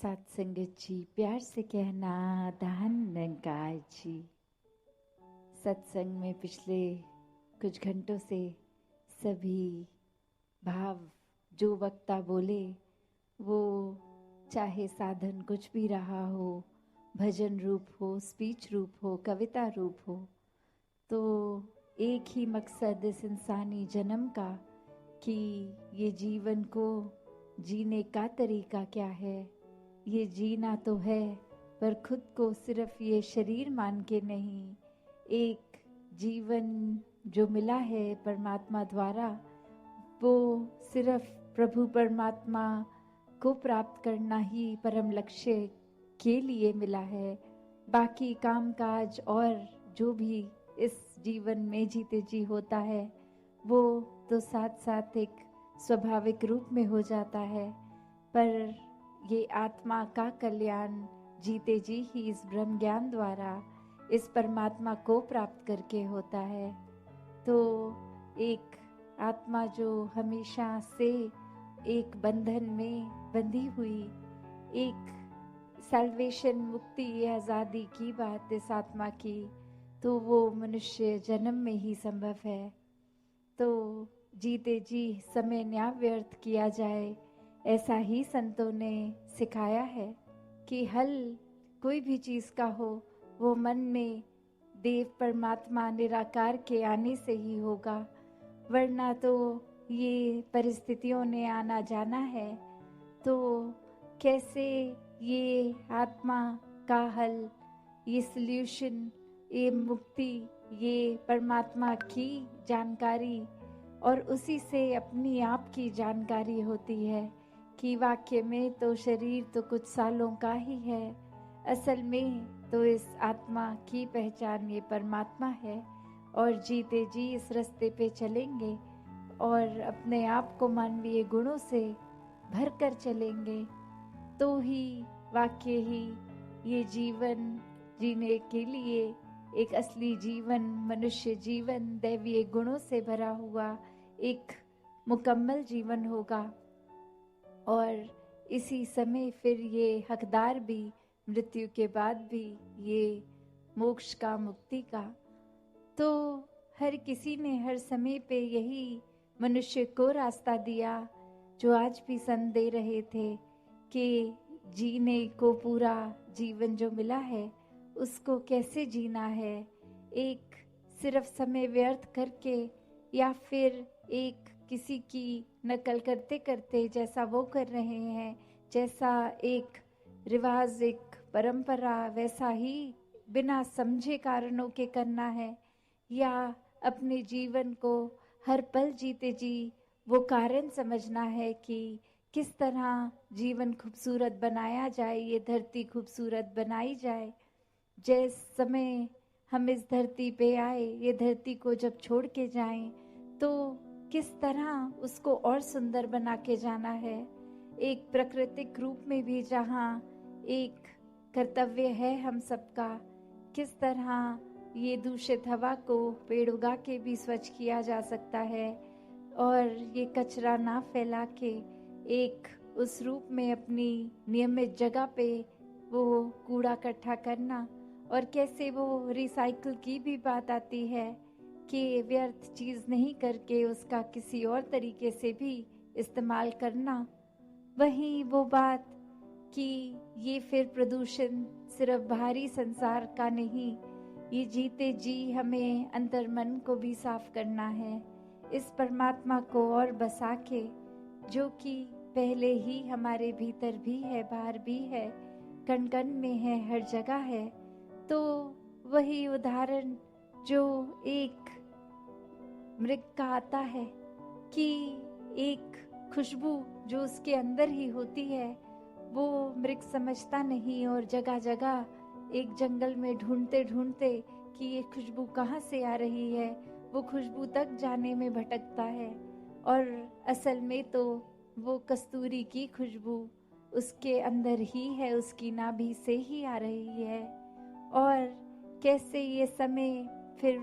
सत्संगत जी, प्यार से कहना धन्यकार जी। सत्संग में पिछले कुछ घंटों से सभी भाव जो वक्ता बोले, वो चाहे साधन कुछ भी रहा हो, भजन रूप हो, स्पीच रूप हो, कविता रूप हो, तो एक ही मकसद इस इंसानी जन्म का कि ये जीवन को जीने का तरीका क्या है। ये जीना तो है, पर खुद को सिर्फ ये शरीर मान के नहीं, एक जीवन जो मिला है परमात्मा द्वारा, वो सिर्फ प्रभु परमात्मा को प्राप्त करना ही परम लक्ष्य के लिए मिला है। बाकी काम काज और जो भी इस जीवन में जीते जी होता है, वो तो साथ साथ एक स्वाभाविक रूप में हो जाता है। पर ये आत्मा का कल्याण जीते जी ही इस ब्रह्म ज्ञान द्वारा इस परमात्मा को प्राप्त करके होता है। तो एक आत्मा जो हमेशा से एक बंधन में बंधी हुई, एक सैल्वेशन, मुक्ति, आज़ादी की बात इस आत्मा की, तो वो मनुष्य जन्म में ही संभव है। तो जीते जी समय न्या व्यर्थ किया जाए, ऐसा ही संतों ने सिखाया है कि हल कोई भी चीज़ का हो, वो मन में देव परमात्मा निराकार के आने से ही होगा, वरना तो ये परिस्थितियों ने आना जाना है। तो कैसे ये आत्मा का हल, ये सल्यूशन, ये मुक्ति, ये परमात्मा की जानकारी और उसी से अपनी आप की जानकारी होती है कि वाक्य में तो शरीर तो कुछ सालों का ही है, असल में तो इस आत्मा की पहचान ये परमात्मा है। और जीते जी इस रास्ते पे चलेंगे और अपने आप को मानवीय गुणों से भर कर चलेंगे, तो ही वाक्य ही ये जीवन जीने के लिए एक असली जीवन, मनुष्य जीवन, दैवीय गुणों से भरा हुआ एक मुकम्मल जीवन होगा। और इसी समय फिर ये हकदार भी मृत्यु के बाद भी ये मोक्ष का, मुक्ति का। तो हर किसी ने हर समय पे यही मनुष्य को रास्ता दिया, जो आज भी संत दे रहे थे कि जीने को पूरा जीवन जो मिला है उसको कैसे जीना है। एक सिर्फ समय व्यर्थ करके या फिर एक किसी की नकल करते करते, जैसा वो कर रहे हैं, जैसा एक रिवाज, एक परंपरा, वैसा ही बिना समझे कारणों के करना है, या अपने जीवन को हर पल जीते जी वो कारण समझना है कि किस तरह जीवन खूबसूरत बनाया जाए, ये धरती खूबसूरत बनाई जाए। जिस समय हम इस धरती पे आए, ये धरती को जब छोड़ के जाएं, तो किस तरह उसको और सुंदर बना के जाना है। एक प्राकृतिक रूप में भी जहाँ एक कर्तव्य है हम सबका, किस तरह ये दूषित हवा को पेड़ उगा के भी स्वच्छ किया जा सकता है, और ये कचरा ना फैला के एक उस रूप में अपनी नियमित जगह पे वो कूड़ा इकट्ठा करना, और कैसे वो रिसाइकल की भी बात आती है कि व्यर्थ चीज़ नहीं करके उसका किसी और तरीके से भी इस्तेमाल करना। वहीं वो बात कि ये फिर प्रदूषण सिर्फ बाहरी संसार का नहीं, ये जीते जी हमें अंतर मन को भी साफ करना है, इस परमात्मा को और बसा के, जो कि पहले ही हमारे भीतर भी है, बाहर भी है, कण कण में है, हर जगह है। तो वही उदाहरण जो एक मृग का आता है कि एक खुशबू जो उसके अंदर ही होती है, वो मृग समझता नहीं, और जगह जगह एक जंगल में ढूंढते ढूंढते कि ये खुशबू कहाँ से आ रही है, वो खुशबू तक जाने में भटकता है, और असल में तो वो कस्तूरी की खुशबू उसके अंदर ही है, उसकी नाभि से ही आ रही है। और कैसे ये समय फिर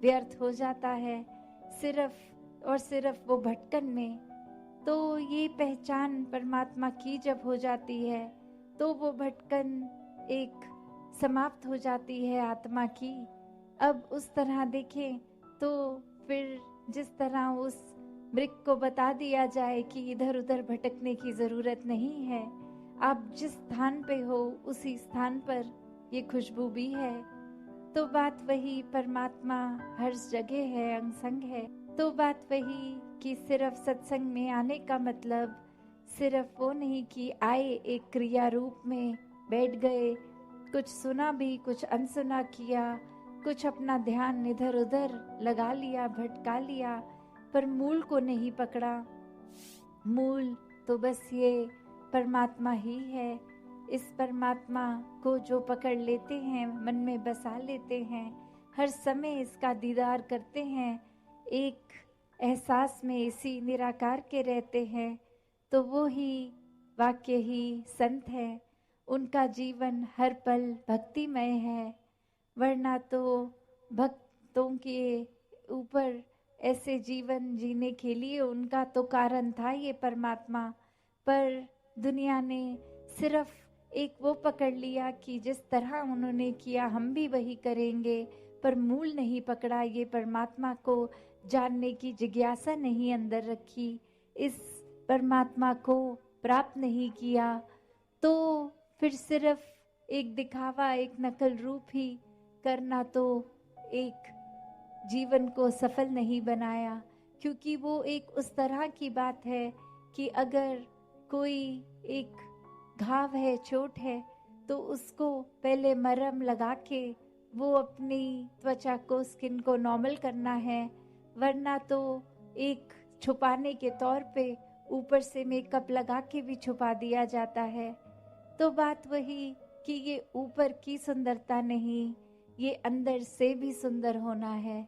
व्यर्थ हो जाता है सिर्फ और सिर्फ वो भटकन में। तो ये पहचान परमात्मा की जब हो जाती है, तो वो भटकन एक समाप्त हो जाती है आत्मा की। अब उस तरह देखें तो फिर जिस तरह उस मृग को बता दिया जाए कि इधर उधर भटकने की जरूरत नहीं है, आप जिस स्थान पे हो उसी स्थान पर ये खुशबू भी है। तो बात वही, परमात्मा हर जगह है, अंग संग है। तो बात वही कि सिर्फ सत्संग में आने का मतलब सिर्फ वो नहीं कि आए एक क्रिया रूप में बैठ गए, कुछ सुना भी कुछ अनसुना किया, कुछ अपना ध्यान इधर उधर लगा लिया, भटका लिया, पर मूल को नहीं पकड़ा। मूल तो बस ये परमात्मा ही है। इस परमात्मा को जो पकड़ लेते हैं, मन में बसा लेते हैं, हर समय इसका दीदार करते हैं, एक एहसास में इसी निराकार के रहते हैं, तो वो ही वाक्य ही संत है। उनका जीवन हर पल भक्तिमय है, वरना तो भक्तों के ऊपर ऐसे जीवन जीने के लिए उनका तो कारण था ये परमात्मा। पर दुनिया ने सिर्फ एक वो पकड़ लिया कि जिस तरह उन्होंने किया हम भी वही करेंगे, पर मूल नहीं पकड़ा, ये परमात्मा को जानने की जिज्ञासा नहीं अंदर रखी, इस परमात्मा को प्राप्त नहीं किया। तो फिर सिर्फ एक दिखावा, एक नकल रूप ही करना तो एक जीवन को सफल नहीं बनाया। क्योंकि वो एक उस तरह की बात है कि अगर कोई एक घाव है, चोट है, तो उसको पहले मरहम लगा के वो अपनी त्वचा को, स्किन को नॉर्मल करना है, वरना तो एक छुपाने के तौर पे ऊपर से मेकअप लगा के भी छुपा दिया जाता है। तो बात वही कि ये ऊपर की सुंदरता नहीं, ये अंदर से भी सुंदर होना है।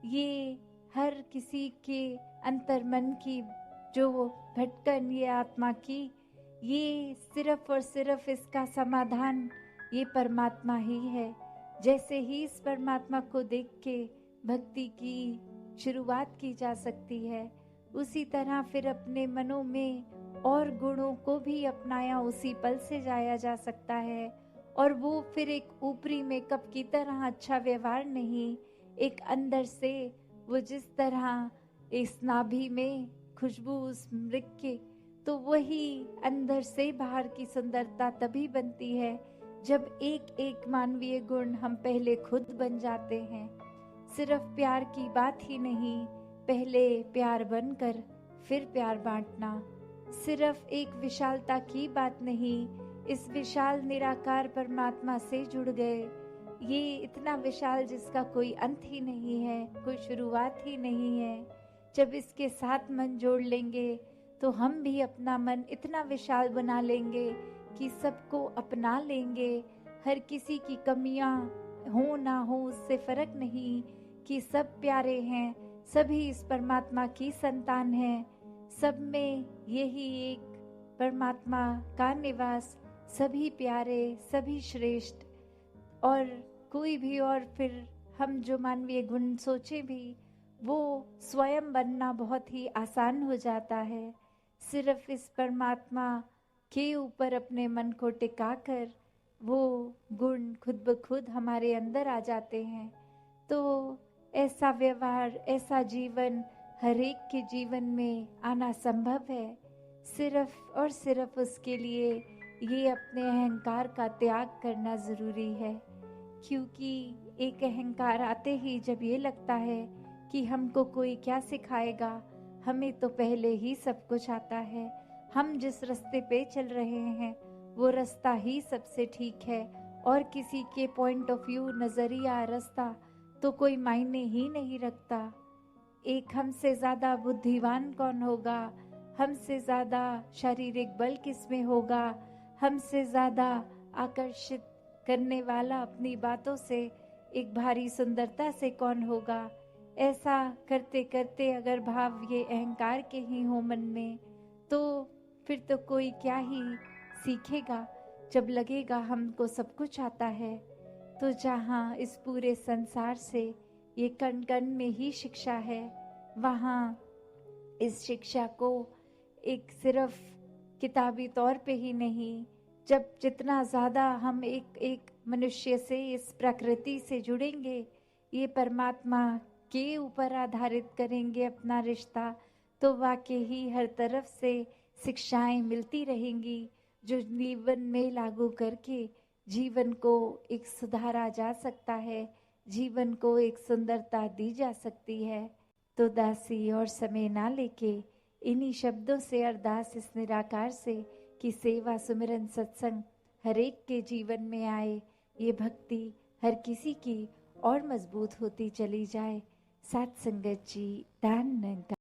ये हर किसी के अंतर मन की जो भटकन ये आत्मा की, ये सिर्फ और सिर्फ इसका समाधान ये परमात्मा ही है। जैसे ही इस परमात्मा को देख के भक्ति की शुरुआत की जा सकती है, उसी तरह फिर अपने मनों में और गुणों को भी अपनाया उसी पल से जाया जा सकता है। और वो फिर एक ऊपरी मेकअप की तरह अच्छा व्यवहार नहीं, एक अंदर से वो जिस तरह इस नाभि में खुशबू उस मृग के, तो वही अंदर से बाहर की सुंदरता तभी बनती है जब एक एक मानवीय गुण हम पहले खुद बन जाते हैं। सिर्फ प्यार की बात ही नहीं, पहले प्यार बनकर फिर प्यार बांटना। सिर्फ एक विशालता की बात नहीं, इस विशाल निराकार परमात्मा से जुड़ गए। ये इतना विशाल जिसका कोई अंत ही नहीं है, कोई शुरुआत ही नहीं है। जब इसके साथ मन जोड़ लेंगे तो हम भी अपना मन इतना विशाल बना लेंगे कि सबको अपना लेंगे। हर किसी की कमियां हो ना हो उससे फर्क नहीं, कि सब प्यारे हैं, सभी इस परमात्मा की संतान हैं, सब में यही एक परमात्मा का निवास, सभी प्यारे, सभी श्रेष्ठ। और कोई भी और फिर हम जो मानवीय गुण सोचे भी, वो स्वयं बनना बहुत ही आसान हो जाता है। सिर्फ इस परमात्मा के ऊपर अपने मन को टिकाकर वो गुण खुद ब खुद हमारे अंदर आ जाते हैं। तो ऐसा व्यवहार, ऐसा जीवन हर एक के जीवन में आना संभव है। सिर्फ और सिर्फ उसके लिए ये अपने अहंकार का त्याग करना जरूरी है। क्योंकि एक अहंकार आते ही जब ये लगता है कि हमको कोई क्या सिखाएगा, हमें तो पहले ही सब कुछ आता है, हम जिस रास्ते पे चल रहे हैं वो रास्ता ही सबसे ठीक है, और किसी के पॉइंट ऑफ व्यू, नजरिया, रास्ता तो कोई मायने ही नहीं रखता। एक हमसे ज्यादा बुद्धिमान कौन होगा, हमसे ज्यादा शारीरिक बल किसमें होगा, हमसे ज्यादा आकर्षित करने वाला अपनी बातों से एक भारी सुंदरता से कौन होगा। ऐसा करते करते अगर भाव ये अहंकार के ही हो मन में, तो फिर तो कोई क्या ही सीखेगा। जब लगेगा हमको सब कुछ आता है, तो जहाँ इस पूरे संसार से ये कण कण में ही शिक्षा है, वहाँ इस शिक्षा को एक सिर्फ किताबी तौर पे ही नहीं, जब जितना ज़्यादा हम एक एक मनुष्य से, इस प्रकृति से जुड़ेंगे, ये परमात्मा के ऊपर आधारित करेंगे अपना रिश्ता, तो वाकई ही हर तरफ से शिक्षाएं मिलती रहेंगी जो जीवन में लागू करके जीवन को एक सुधारा जा सकता है, जीवन को एक सुंदरता दी जा सकती है। तो दासी और समय ना लेके इन्हीं शब्दों से अरदास इस निराकार से कि सेवा सुमिरन सत्संग हर एक के जीवन में आए, ये भक्ति हर किसी की और मजबूत होती चली जाए। साथ संगत जी, दान